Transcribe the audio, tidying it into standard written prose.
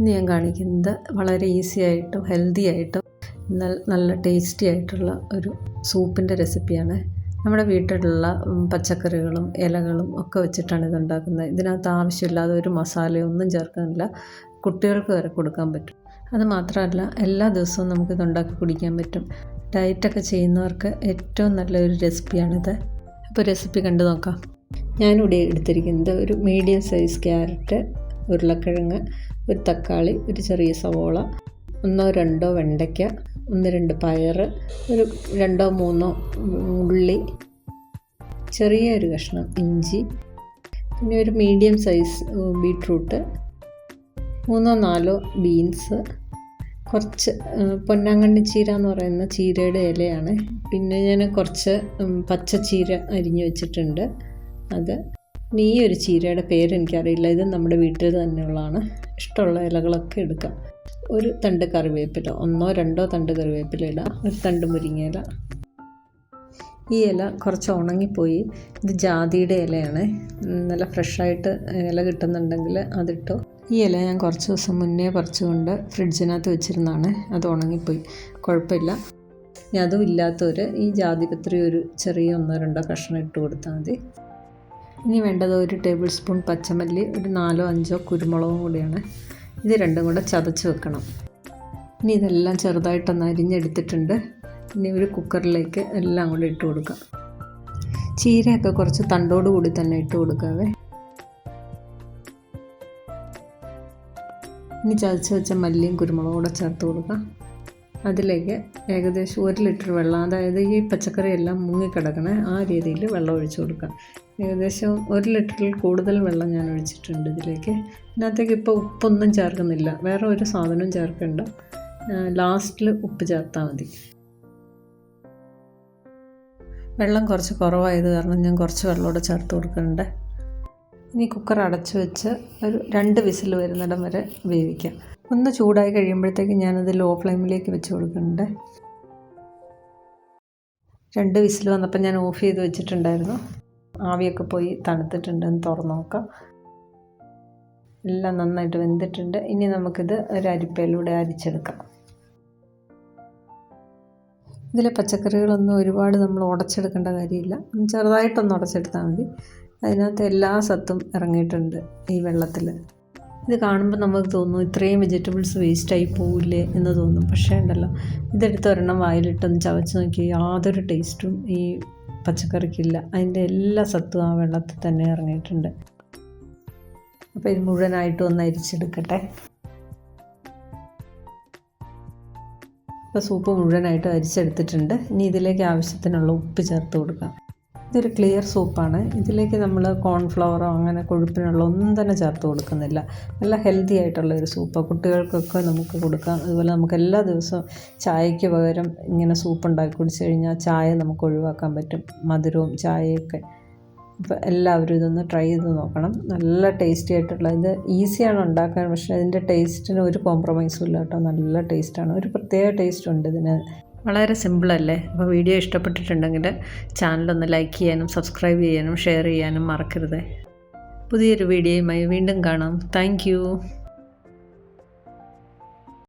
ഇന്ന് ഞാൻ കാണിക്കുന്നത് വളരെ ഈസി ആയിട്ടും ഹെൽത്തി ആയിട്ടും നല്ല ടേസ്റ്റി ആയിട്ടുള്ള ഒരു സൂപ്പിൻ്റെ റെസിപ്പിയാണ്. നമ്മുടെ വീട്ടിലുള്ള പച്ചക്കറികളും ഇലകളും ഒക്കെ വെച്ചിട്ടാണ് ഇത് ഉണ്ടാക്കുന്നത്. ഇതിനകത്ത് ആവശ്യമില്ലാതെ ഒരു മസാലയൊന്നും ചേർക്കുന്നില്ല. കുട്ടികൾക്ക് വരെ കൊടുക്കാൻ പറ്റും. അത് മാത്രമല്ല എല്ലാ ദിവസവും നമുക്കിത് ഉണ്ടാക്കി കുടിക്കാൻ പറ്റും. ഡയറ്റൊക്കെ ചെയ്യുന്നവർക്ക് ഏറ്റവും നല്ലൊരു റെസിപ്പിയാണിത്. അപ്പോൾ റെസിപ്പി കണ്ടു നോക്കാം. ഞാനിവിടെ എടുത്തിരിക്കുന്നത് ഒരു മീഡിയം സൈസ് ക്യാരറ്റ്, ഉരുളക്കിഴങ്ങ്, ഒരു തക്കാളി, ഒരു ചെറിയ സവോള, 1-2 വെണ്ടയ്ക്ക, 1-2 പയർ, ഒരു 2-3 ഉള്ളി, ചെറിയൊരു കഷ്ണം ഇഞ്ചി, പിന്നെ ഒരു മീഡിയം സൈസ് ബീട്രൂട്ട്, 3-4 ബീൻസ്, കുറച്ച് പൊന്നാങ്കണ്ണി ചീര എന്ന് പറയുന്ന ചീരയുടെ ഇലയാണ്. പിന്നെ ഞാൻ കുറച്ച് പച്ചച്ചീര അരിഞ്ഞു വെച്ചിട്ടുണ്ട്. അത് ഈ ഒരു ചീരയുടെ പേര് എനിക്കറിയില്ല. ഇത് നമ്മുടെ വീട്ടിൽ തന്നെയുള്ളതാണ്. ഇഷ്ടമുള്ള ഇലകളൊക്കെ എടുക്കാം. ഒരു തണ്ട് കറിവേപ്പില, 1-2 തണ്ട് കറിവേപ്പില ഇടാം. ഒരു തണ്ട് മുരിങ്ങയില. ഈ ഇല കുറച്ച് ഉണങ്ങിപ്പോയി. ഇത് ജാതിയുടെ ഇലയാണ്. നല്ല ഫ്രഷായിട്ട് ഇല കിട്ടുന്നുണ്ടെങ്കിൽ അതിട്ടോ. ഈ ഇല ഞാൻ കുറച്ച് ദിവസം മുന്നേ പറിച്ചുകൊണ്ട് ഫ്രിഡ്ജിനകത്ത് വെച്ചിരുന്നതാണ്. അത് ഉണങ്ങിപ്പോയി. കുഴപ്പമില്ല. ഇനി അതും ഇല്ലാത്തവർ ഈ ജാതിപത്രി ഒരു ചെറിയ 1-2 കഷ്ണം ഇട്ട് കൊടുത്താൽ മതി. ഇനി വേണ്ടത് 1 ടേബിൾ സ്പൂൺ പച്ചമല്ലി, ഒരു 4-5 കുരുമുളകും കൂടിയാണ്. ഇത് രണ്ടും കൂടെ ചതച്ച് വെക്കണം. ഇനി ഇതെല്ലാം ചെറുതായിട്ടൊന്ന് അരിഞ്ഞെടുത്തിട്ടുണ്ട്. ഇനി ഒരു കുക്കറിലേക്ക് എല്ലാം കൂടി ഇട്ട് കൊടുക്കാം. ചീരയൊക്കെ കുറച്ച് തണ്ടോടുകൂടി തന്നെ ഇട്ട് കൊടുക്കാവേ. ഇനി ചതച്ച് വെച്ച മല്ലിയും കുരുമുളകും കൂടെ ചേർത്ത് കൊടുക്കാം. അതിലേക്ക് ഏകദേശം 1 ലിറ്റർ വെള്ളം, അതായത് ഈ പച്ചക്കറിയെല്ലാം മുങ്ങിക്കിടക്കണേ ആ രീതിയിൽ വെള്ളം ഒഴിച്ചു കൊടുക്കാം. ഏകദേശം 1 ലിറ്ററിൽ കൂടുതൽ വെള്ളം ഞാൻ ഒഴിച്ചിട്ടുണ്ട് ഇതിലേക്ക്. ഇതിനകത്തേക്ക് ഇപ്പോൾ ഉപ്പൊന്നും ചേർക്കുന്നില്ല, വേറെ ഒരു സാധനവും ചേർക്കണ്ട. ലാസ്റ്റിൽ ഉപ്പ് ചേർത്താൽ മതി. വെള്ളം കുറച്ച് കുറവായത് കാരണം ഞാൻ കുറച്ച് വെള്ളമോടെ ചേർത്ത് കൊടുക്കുന്നുണ്ട്. ഇനി കുക്കർ അടച്ചു വെച്ച് ഒരു 2 വിസിൽ വരുന്നിടം വരെ വേവിക്കാം. ഒന്ന് ചൂടായി കഴിയുമ്പോഴത്തേക്ക് ഞാനത് ലോ ഫ്ലെയിമിലേക്ക് വെച്ച് കൊടുക്കുന്നുണ്ട്. 2 വിസിൽ വന്നപ്പോൾ ഞാൻ ഓഫ് ചെയ്ത് വെച്ചിട്ടുണ്ടായിരുന്നു. ആവിയൊക്കെ പോയി തണുത്തിട്ടുണ്ടെന്ന് തുറന്ന് നോക്കാം. എല്ലാം നന്നായിട്ട് വെന്തിട്ടുണ്ട്. ഇനി നമുക്കിത് ഒരു അരിപ്പയിലൂടെ അരിച്ചെടുക്കാം. ഇതിലെ പച്ചക്കറികളൊന്നും ഒരുപാട് നമ്മൾ ഉടച്ചെടുക്കേണ്ട കാര്യമില്ല. ചെറുതായിട്ടൊന്ന് ഉടച്ചെടുത്താൽ മതി. അതിനകത്ത് എല്ലാ സത്തും ഇറങ്ങിയിട്ടുണ്ട് ഈ വെള്ളത്തിൽ. ഇത് കാണുമ്പോൾ നമുക്ക് തോന്നും ഇത്രയും വെജിറ്റബിൾസ് വേസ്റ്റായി പോവില്ലേ എന്ന് തോന്നും. പക്ഷേ ഉണ്ടല്ലോ, ഇതെടുത്ത് ഒരെണ്ണം വായിലിട്ടൊന്ന് ചവച്ച് നോക്കി യാതൊരു ടേസ്റ്റും ഈ പച്ചക്കറിക്കില്ല. അതിൻ്റെ എല്ലാ സത്തും ആ വെള്ളത്തിൽ തന്നെ ഇറങ്ങിയിട്ടുണ്ട്. അപ്പോൾ ഇത് മുഴുവനായിട്ടും ഒന്ന് അരിച്ചെടുക്കട്ടെ. ഇപ്പോൾ സൂപ്പ് മുഴുവനായിട്ട് അരിച്ചെടുത്തിട്ടുണ്ട്. ഇനി ഇതിലേക്ക് ആവശ്യത്തിനുള്ള ഉപ്പ് ചേർത്ത് കൊടുക്കാം. ഇതൊരു ക്ലിയർ സൂപ്പാണ്. ഇതിലേക്ക് നമ്മൾ കോൺഫ്ലവറോ അങ്ങനെ കൊഴുപ്പിനുള്ള ഒന്നും തന്നെ ചേർത്ത് കൊടുക്കുന്നില്ല. നല്ല ഹെൽത്തി ആയിട്ടുള്ള ഒരു സൂപ്പ്. കുട്ടികൾക്കൊക്കെ നമുക്ക് കൊടുക്കാം. അതുപോലെ നമുക്ക് എല്ലാ ദിവസവും ചായയ്ക്ക് പകരം ഇങ്ങനെ സൂപ്പ് ഉണ്ടാക്കി കുടിച്ച് കഴിഞ്ഞാൽ ചായ നമുക്ക് ഒഴിവാക്കാൻ പറ്റും, മധുരവും ചായയൊക്കെ. അപ്പോൾ എല്ലാവരും ഇതൊന്ന് ട്രൈ ചെയ്ത് നോക്കണം. നല്ല ടേസ്റ്റി ആയിട്ടുള്ള, ഇത് ഈസിയാണ് ഉണ്ടാക്കാൻ, പക്ഷേ അതിൻ്റെ ടേസ്റ്റിന് ഒരു കോംപ്രമൈസും ഇല്ല കേട്ടോ. നല്ല ടേസ്റ്റാണ്. ഒരു പ്രത്യേക ടേസ്റ്റ് ഉണ്ട് ഇതിന്. വളരെ സിമ്പിളല്ലേ. അപ്പോൾ വീഡിയോ ഇഷ്ടപ്പെട്ടിട്ടുണ്ടെങ്കിൽ ചാനലൊന്ന് ലൈക്ക് ചെയ്യാനും സബ്സ്ക്രൈബ് ചെയ്യാനും ഷെയർ ചെയ്യാനും മറക്കരുത്. പുതിയൊരു വീഡിയോയുമായി വീണ്ടും കാണാം. താങ്ക്